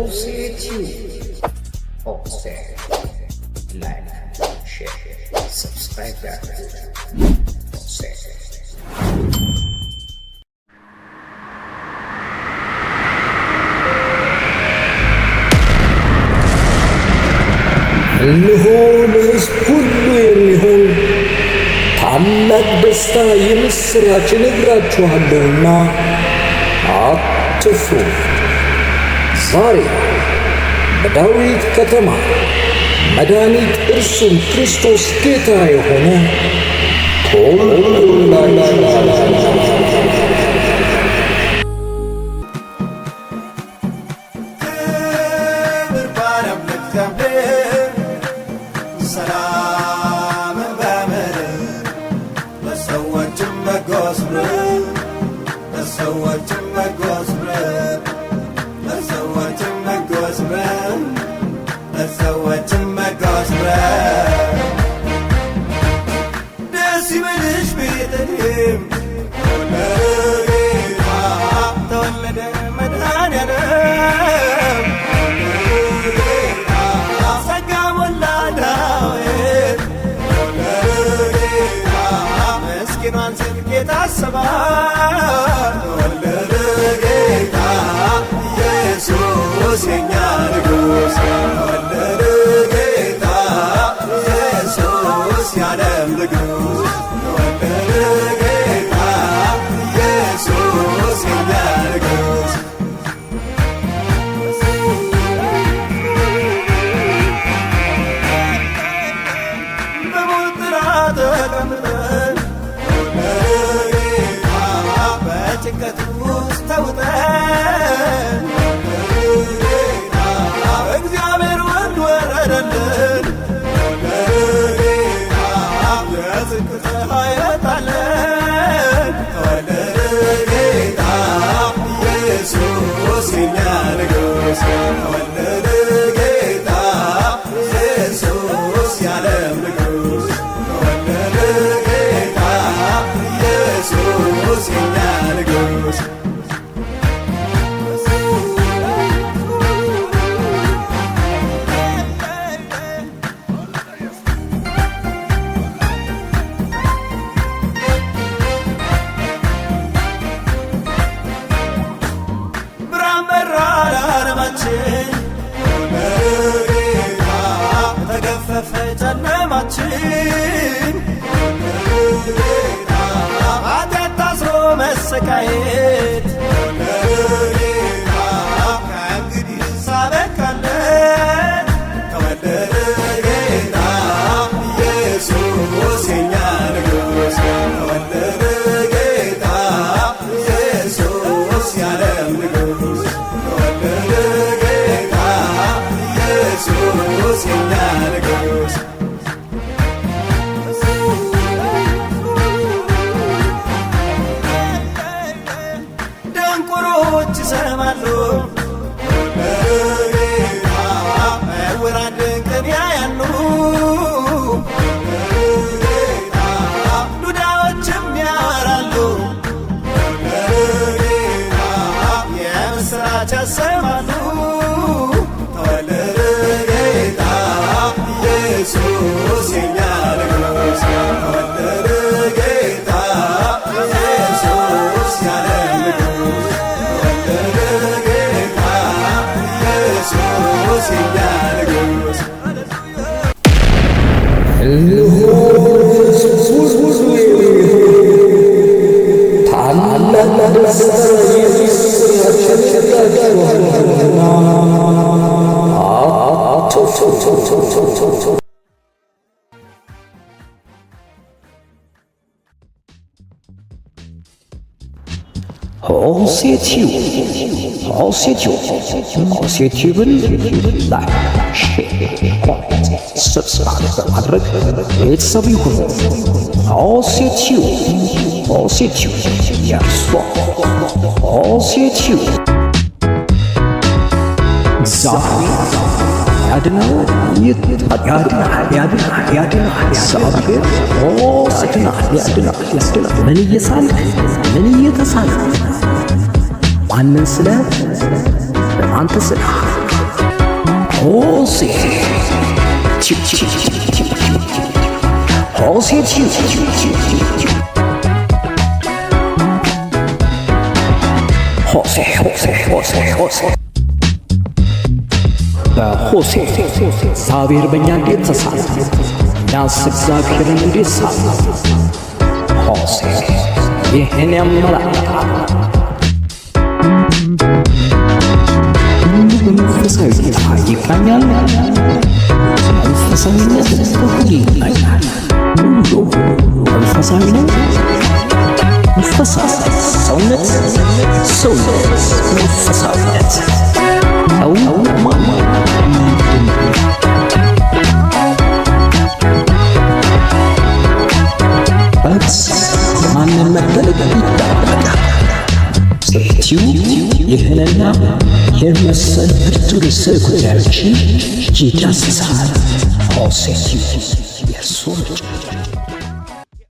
OCTube. Offset. Like, share, subscribe that. Offset. እነሆ ለሕዝብ ሁሉ የሚሆን ታላቅ ደስታ የምሥራች እነግራችኋለሁና አትፍሩ። ዛሬ በዳዊት ከተማ መድኃኒት እርሱም ክርስቶስ ጌታ የሆነ መሰቃየት ከእንግዲህ ሳበቃለት ተወለደ ጌታ ኢየሱስ የኛ ንጉሥ ተወለደ ጌታ ኢየሱስ የዓለም ንጉሥ ተወለደ ጌታ ኢየሱስ የኛ ንጉሥ ይሰማሉ ዕውራን ድንቅን ያያሉ ዱዳዎችም ያወራሉ የምሥራች ያሰማሉ ተወለደ ጌታ ኢየሱስ የኛ ንጉሥ ተወለደ ጌታ ኢየሱስ የዓለም ንጉሥ ኦሴቲዩብን ላይክ፣ ሼር፣ ኮሜንት፣ ሰብስክራይብ በማድረግ ቤተሰብ ይሁኑ። ኦሴቲዩብ የእርሶ ኦሴቲዩብ እግዚአብሔር ያድናል፣ ያድናል። ምን እየሳልክ ምን እየተሳልክ ማንን ስለ በማንተ ስለ ሆሴ ሆሴ በሆሴ እግዚአብሔር በእኛ እንዴት ተሳለ? እኛስ እግዚአብሔርን እንዴት ሳለ? ሆሴ ይህን ያመላክታል። ሁሉ በመንፈሳዊ ጌታ ይቃኛል። መንፈሳዊነት በሁሉ ይቃኛል። ሁሉ መንፈሳዊ ነው። መንፈሳዊ ሰውነት መንፈሳዊነት ሰው ማንን መገለጥ ይጠበቃል ስትዩ ይህንና የመሰል ብርቱ ርዕሰ ጉዳዮችን ይዳስሳል። ሆሴ የእርሱ ምርጫ